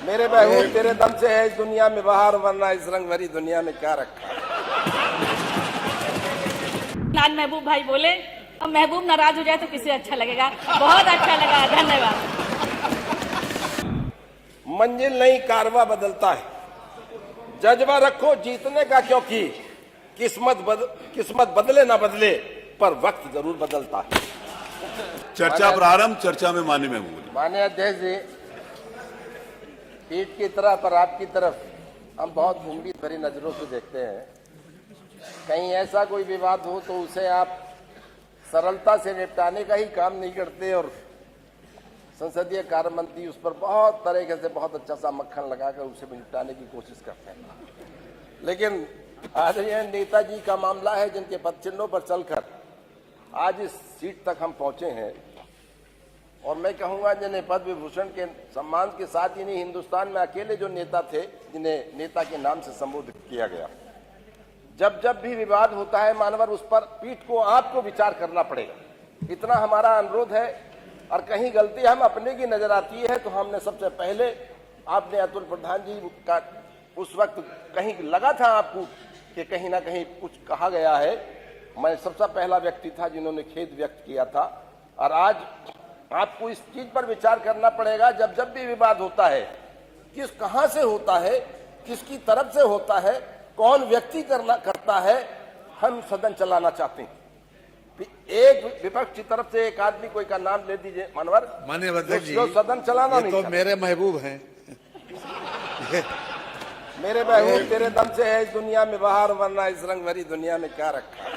मेरे महबूब तेरे दम से है इस दुनिया में बाहर, वरना इस रंग भरी दुनिया में क्या रखा। आज महबूब भाई बोले, अब महबूब नाराज हो जाए तो किसे अच्छा लगेगा। बहुत अच्छा लगा, धन्यवाद। मंजिल नहीं कारवा बदलता है, जज्बा रखो जीतने का, क्योंकि किस्मत बदले ना बदले पर वक्त जरूर बदलता है। चर्चा प्रारंभ। चर्चा में माननीय महबूब। माननीय अध्यक्ष जी, पीठ की तरफ पर आपकी तरफ हम बहुत उम्मीद भरी नजरों से देखते हैं। कहीं ऐसा कोई विवाद हो तो उसे आप सरलता से निपटाने का ही काम नहीं करते और संसदीय कार्य मंत्री उस पर बहुत तरीके से बहुत अच्छा सा मक्खन लगाकर उसे निपटाने की कोशिश करते हैं। लेकिन आज ये नेताजी का मामला है जिनके पदचिन्हों पर चलकर आज इस सीट तक हम पहुंचे हैं, और मैं कहूंगा जिन्हें पद्म विभूषण के सम्मान के साथ इन्हीं हिंदुस्तान में अकेले जो नेता थे जिन्हें नेता के नाम से संबोधित किया गया। जब जब भी विवाद होता है मानवर, उस पर पीठ को आपको विचार करना पड़ेगा, इतना हमारा अनुरोध है। और कहीं गलती हम अपने की नजर आती है तो हमने सबसे पहले, आपने अतुल प्रधान जी का उस वक्त कहीं लगा था आपको कि कहीं ना कहीं कुछ कहा गया है, मैं सबसे पहला व्यक्ति था जिन्होंने खेद व्यक्त किया था। और आज आपको इस चीज पर विचार करना पड़ेगा, जब जब भी विवाद होता है कहां से होता है, किसकी तरफ से होता है, कौन व्यक्ति करता है, हम सदन चलाना चाहते हैं। एक विपक्ष की तरफ से एक आदमी कोई का नाम ले दीजिए मानवर, माननीय अध्यक्ष जी, जो सदन चलाना नहीं तो मेरे महबूब हैं। मेरे महबूब तेरे दम से है इस दुनिया में बाहर, वरना इस रंग भरी दुनिया में क्या रखा।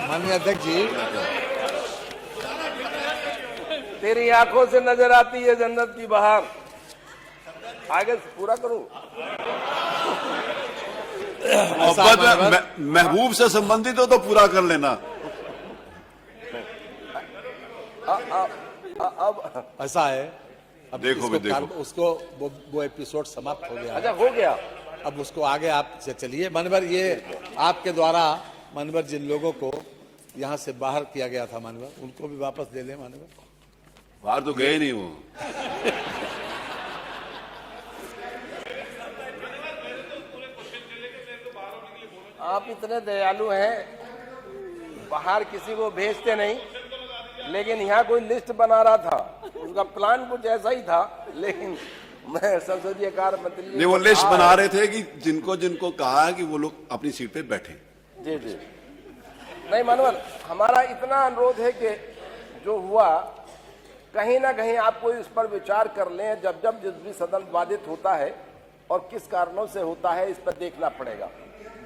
माननीय अध्यक्ष जी, तेरी आंखों से नजर आती है जन्नत की बहार। आगे पूरा करूं। महबूब से संबंधित हो तो पूरा कर लेना। अब ऐसा है, अब देखो उसको वो एपिसोड समाप्त हो गया। अच्छा, हो गया। अब उसको आगे आप चलिए। मानवर, ये आपके द्वारा मानवर जिन लोगों को यहाँ से बाहर किया गया था मानवर, उनको भी वापस दे लें मानवर। बाहर तो गए नहीं वो। आप इतने दयालु हैं, बाहर किसी को भेजते नहीं, लेकिन यहाँ कोई लिस्ट बना रहा था, उसका प्लान कुछ ऐसा ही था। लेकिन मैं संसदीय कार्य मंत्री नहीं, वो लिस्ट बना रहे थे कि जिनको जिनको कहा है कि वो लोग अपनी सीट पे बैठे। जी जी, नहीं मानवर, हमारा इतना अनुरोध है कि जो हुआ कहीं ना कहीं आपको इस पर विचार कर लें। जब जब जिस भी सदन बाधित होता है और किस कारणों से होता है, इस पर देखना पड़ेगा।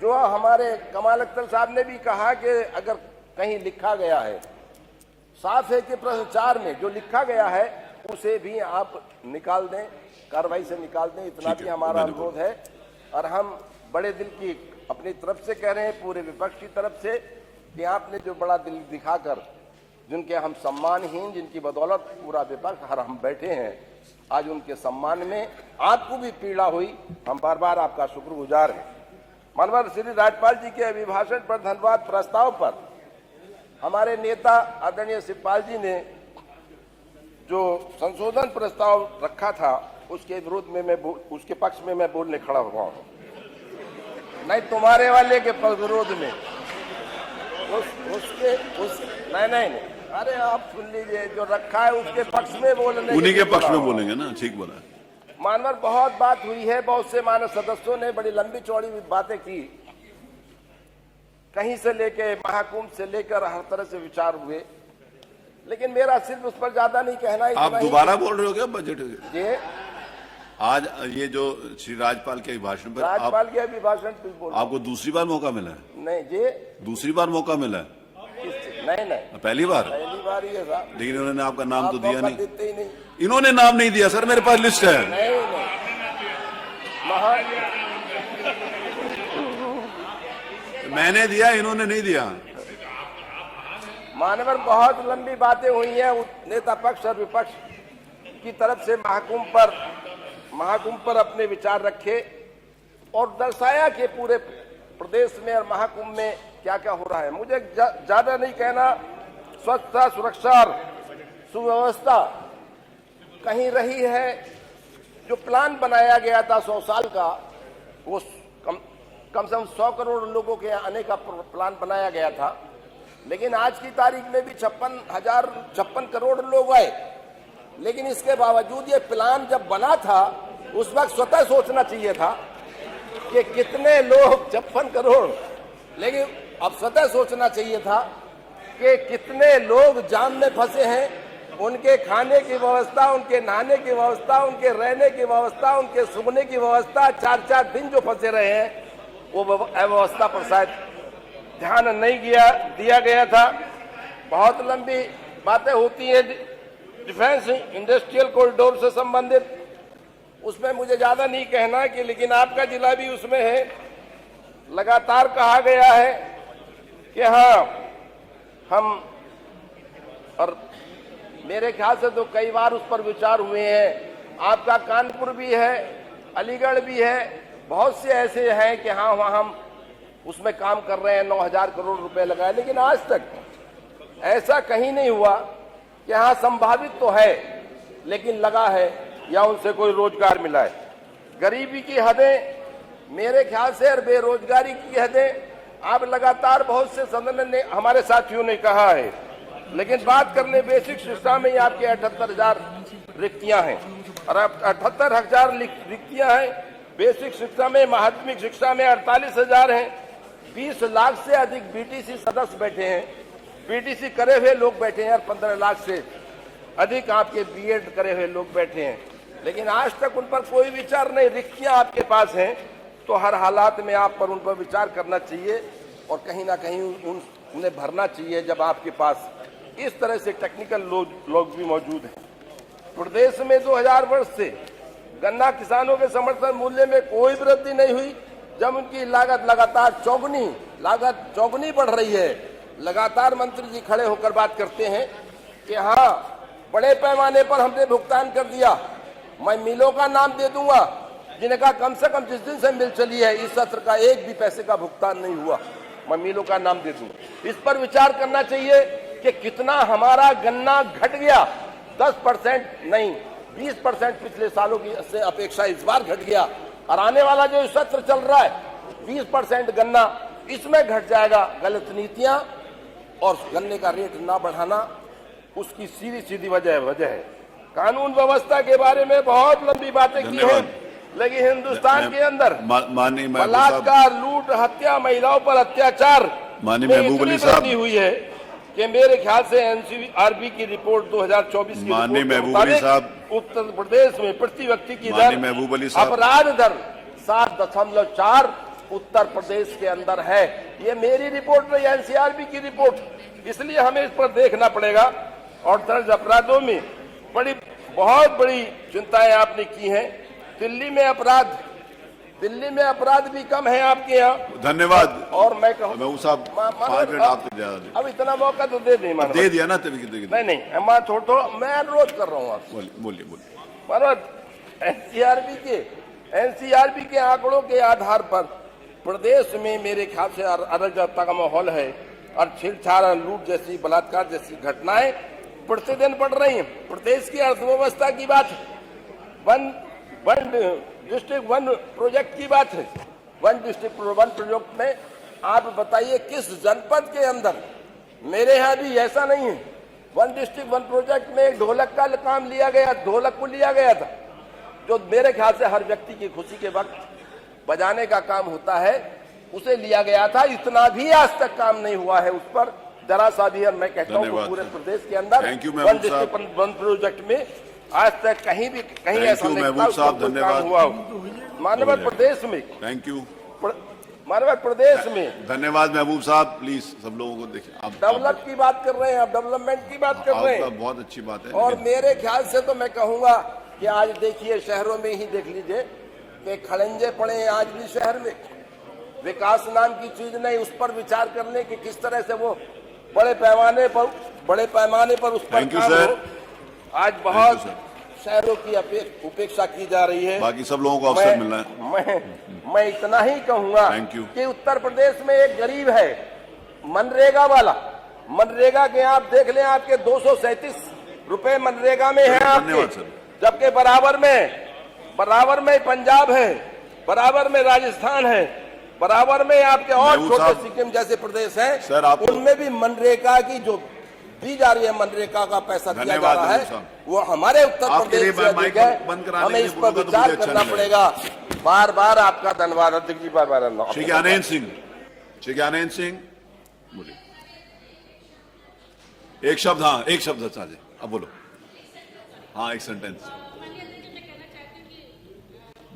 जो हमारे कमाल अख्तर साहब ने भी कहा कि अगर कहीं लिखा गया है, साफ है कि प्रश्न 4 में जो लिखा गया है उसे भी आप निकाल दें, कार्रवाई से निकाल दें, इतना भी हमारा अनुरोध है। और हम बड़े दिल की अपनी तरफ से कह रहे हैं, पूरे विपक्ष की तरफ से, कि आपने जो बड़ा दिल दिखाकर, जिनके हम सम्मानहीन, जिनकी बदौलत पूरा विपक्ष हर हम बैठे हैं, आज उनके सम्मान में आपको भी पीड़ा हुई, हम बार बार आपका शुक्रगुजार हैं। मानवर, श्री राज्यपाल जी के अभिभाषण पर धन्यवाद प्रस्ताव पर हमारे नेता आदरणीय शिवपाल जी ने जो संशोधन प्रस्ताव रखा था, उसके विरोध में उसके पक्ष में मैं बोलने खड़ा हुआ हूं। नहीं, तुम्हारे वाले के विरोध में नहीं, अरे आप सुन लीजिए, जो रखा है उसके पक्ष में बोलने, उन्हीं के पक्ष में बोलेंगे ना, ठीक बोला। मानवर, बहुत बात हुई है, बहुत से मानव सदस्यों ने बड़ी लंबी चौड़ी बातें की, कहीं से लेके महाकुंभ से लेकर हर तरह से विचार हुए, लेकिन मेरा सिर्फ उस पर ज्यादा नहीं कहना। आप दोबारा बोल रहे हो क्या बजट? ये आज ये जो श्री राज्यपाल के अभिभाषण पर, राज्यपाल के अभिभाषण बोल, आपको दूसरी बार मौका मिला है? नहीं जी, दूसरी बार मौका मिला है? नहीं, पहली बार ही है साहब। लेकिन इन्होंने आपका नाम तो दिया नहीं। देते ही नहीं। इन्होंने नाम नहीं दिया सर, मेरे पास लिस्ट है। नहीं, मैंने दिया, इन्होंने नहीं दिया। मानवर, बहुत लंबी बातें हुई हैं नेता पक्ष और विपक्ष की तरफ से। महाकुंभ पर अपने विचार रखे और दर्शाया कि पूरे प्रदेश में और महाकुंभ में क्या क्या हो रहा है। मुझे ज्यादा नहीं कहना, स्वच्छता, सुरक्षा और सुव्यवस्था कहीं रही है। जो प्लान बनाया गया था 100 साल का, वो कम से कम 100 करोड़ लोगों के आने का प्लान बनाया गया था, लेकिन आज की तारीख में भी 56 करोड़ लोग आए। लेकिन इसके बावजूद ये प्लान जब बना था, उस वक्त स्वतः सोचना चाहिए था कि कितने लोग 56 करोड़, लेकिन अब स्वतः सोचना चाहिए था कि कितने लोग जाम में फंसे हैं, उनके खाने की व्यवस्था, उनके नहाने की व्यवस्था, उनके रहने की व्यवस्था, उनके सोने की व्यवस्था, 4-4 दिन जो फंसे रहे हैं, वो व्यवस्था पर शायद ध्यान नहीं दिया गया था। बहुत लंबी बातें होती हैं डिफेंस इंडस्ट्रियल कॉरिडोर से संबंधित, उसमें मुझे ज्यादा नहीं कहना कि, लेकिन आपका जिला भी उसमें है। लगातार कहा गया है कि हाँ, हम, और मेरे ख्याल से तो कई बार उस पर विचार हुए हैं। आपका कानपुर भी है, अलीगढ़ भी है, बहुत से ऐसे हैं कि हाँ, वहाँ हम उसमें काम कर रहे हैं, 9,000 करोड़ रुपए लगाए, लेकिन आज तक ऐसा कहीं नहीं हुआ कि हाँ संभावित तो है लेकिन लगा है या उनसे कोई रोजगार मिला है। गरीबी की हदें मेरे ख्याल से और बेरोजगारी की हदें आप लगातार बहुत से सदन ने, हमारे साथियों ने कहा है, लेकिन बात करने बेसिक शिक्षा में ही आपके 78,000 रिक्तियां हैं और 78,000 रिक्तियां हैं। बेसिक शिक्षा में, माध्यमिक शिक्षा में 48,000 हैं। 20 लाख से अधिक बीटीसी सदस्य बैठे हैं, बीटीसी करे हुए लोग बैठे हैं और 15 लाख से अधिक आपके बीएड करे हुए लोग बैठे हैं, लेकिन आज तक उन पर कोई विचार नहीं। रिक्तियां आपके पास हैं, तो हर हालात में आप पर उन पर विचार करना चाहिए और कहीं ना कहीं उन्हें भरना चाहिए जब आपके पास इस तरह से टेक्निकल लोग भी मौजूद हैं। प्रदेश में 2000 वर्ष से गन्ना किसानों के समर्थन मूल्य में कोई वृद्धि नहीं हुई, जब उनकी लागत लगातार चौगुनी बढ़ रही है। लगातार मंत्री जी खड़े होकर बात करते हैं कि हाँ, बड़े पैमाने पर हमने भुगतान कर दिया। मैं मिलों का नाम दे दूंगा जिनका कम से कम जिस दिन से मिल चली है इस सत्र का एक भी पैसे का भुगतान नहीं हुआ, मैं मिलों का नाम दे दूंगा। इस पर विचार करना चाहिए कि कितना हमारा गन्ना घट गया। 10% नहीं, 20% पिछले सालों की से अपेक्षा इस बार घट गया और आने वाला जो सत्र चल रहा है 20% गन्ना इसमें घट जाएगा। गलत नीतियां और गन्ने का रेट ना बढ़ाना उसकी सीधी वजह है। कानून व्यवस्था के बारे में बहुत लंबी बातें की हैं, लेकिन हिंदुस्तान के अंदर बलात्कार, लूट, हत्या, महिलाओं पर अत्याचार में हुई है कि मेरे ख्याल से एनसीआरबी की रिपोर्ट 2024 की रिपोर्ट उत्तर प्रदेश में प्रति व्यक्ति की दर, अपराध दर 7.4 उत्तर प्रदेश के अंदर है। ये मेरी रिपोर्ट नहीं, एनसीआरबी की रिपोर्ट। इसलिए हमें इस पर देखना पड़ेगा। और दर्ज अपराधों में बहुत बड़ी चिंताएं आपने की हैं। दिल्ली में अपराध भी कम है आपके यहाँ। धन्यवाद। और मैं कहूँ अब इतना मौका तो दे दिया ना, नहीं मैं अनुरोध कर रहा हूँ आपसे। बोलिए। मनोज, एनसीआरबी के आंकड़ों के आधार पर प्रदेश में मेरे ख्याल से अराजकता का माहौल है और छेड़छाड़, लूट जैसी, बलात्कार जैसी घटनाएं प्रतिदिन बढ़ रही हैं। प्रदेश की अर्थव्यवस्था की बात, वन डिस्ट्रिक्ट वन प्रोजेक्ट की बात है। वन डिस्ट्रिक्ट वन प्रोजेक्ट में आप बताइए किस जनपद के अंदर, मेरे यहाँ भी ऐसा नहीं है। वन डिस्ट्रिक्ट वन प्रोजेक्ट में ढोलक का काम लिया गया, ढोलक को लिया गया था, जो मेरे ख्याल से हर व्यक्ति की खुशी के वक्त बजाने का काम होता है, उसे लिया गया था। इतना भी आज तक काम नहीं हुआ है उस पर, जरा सा भी। मैं कहता हूँ पूरे प्रदेश के अंदर वन डिस्ट्रिक्ट वन प्रोजेक्ट में आज तक कहीं ऐसा नहीं काम हुआ। मानव प्रदेश में मानव प्रदेश में धन्यवाद महबूब साहब। प्लीज सब लोगों को देखिए, आप डेवलप की बात कर रहे हैं, आप डेवलपमेंट की बात कर रहे हैं, बहुत अच्छी बात है। और मेरे ख्याल से तो मैं कहूंगा कि आज देखिए शहरों में ही देख लीजिए कि खड़ंजे पड़े हैं आज भी शहर में। विकास नाम की चीज नहीं, उस पर विचार करने की किस तरह से वो बड़े पैमाने पर उस पर काम हो। आज बहुत शहरों की उपेक्षा की जा रही है। बाकी सब लोगों को अवसर मिलना है। मैं इतना ही कहूंगा कि उत्तर प्रदेश में एक गरीब है मनरेगा वाला, मनरेगा के आप देख लें, आपके 237 रुपए मनरेगा में है आपके, जबकि बराबर में पंजाब है, बराबर में राजस्थान है, बराबर में आपके और महबूब छोटे साहब, सिक्किम जैसे प्रदेश सर, हैं, आप तो- उनमें भी मनरेगा की जो दी जा रही है, मनरेगा का पैसा दिया जा धन्यवाद रहा महबूब है, साहब। वो हमारे उत्तर आपके लिए प्रदेश से माइक अधिक है। बंद कराने हमें के इस लिए पर बोलूंगा तो विचार मुझे अच्छा करना नहीं पड़ेगा। बार बार आपका धन्यवाद अध्यक्ष जी, बार बार। श्री ज्ञानेन्द्र सिंह बोलिए। एक शब्द, हाँ एक शब्द साजे, अब बोलो। हाँ एक सेंटेंस।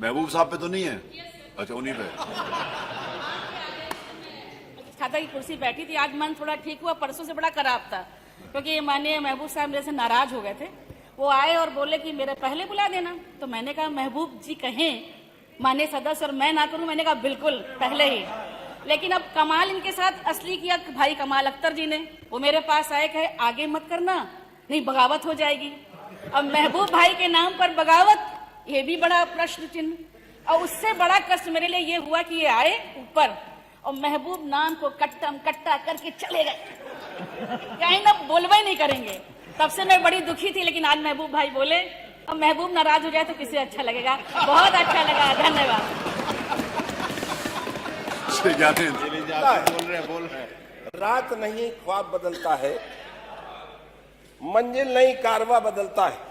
महबूब साहब पे तो नहीं है? अच्छा उन्हीं पे। छाता की कुर्सी बैठी थी, आज मन थोड़ा ठीक हुआ, परसों से बड़ा खराब था, क्योंकि माननीय महबूब साहब मेरे से नाराज हो गए थे। वो आए और बोले कि मेरे पहले बुला देना, तो मैंने कहा महबूब जी कहें माननीय सदस्य और मैं ना करूं, मैंने कहा बिल्कुल पहले ही। लेकिन अब कमाल इनके साथ असली किया भाई कमाल अख्तर जी ने, वो मेरे पास आए कहे आगे मत करना नहीं बगावत हो जाएगी। अब महबूब भाई के नाम पर बगावत, ये भी बड़ा प्रश्न चिन्ह। और उससे बड़ा कष्ट मेरे लिए ये हुआ कि ये आए ऊपर और महबूब नाम को कट्टम कट्टा करके चले गए, कहीं ना बोलवा ही नहीं करेंगे। तब से मैं बड़ी दुखी थी, लेकिन आज महबूब भाई बोले। अब महबूब नाराज हो जाए तो किसे अच्छा लगेगा। बहुत अच्छा लगा, धन्यवाद। श्री ज्ञानेन्द्र बोल रहे रात नहीं ख्वाब बदलता है, मंजिल नहीं कारवा बदलता है।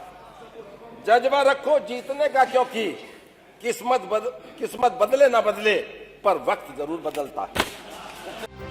जज्बा रखो जीतने का, क्योंकि किस्मत बदले ना बदले पर वक्त जरूर बदलता है।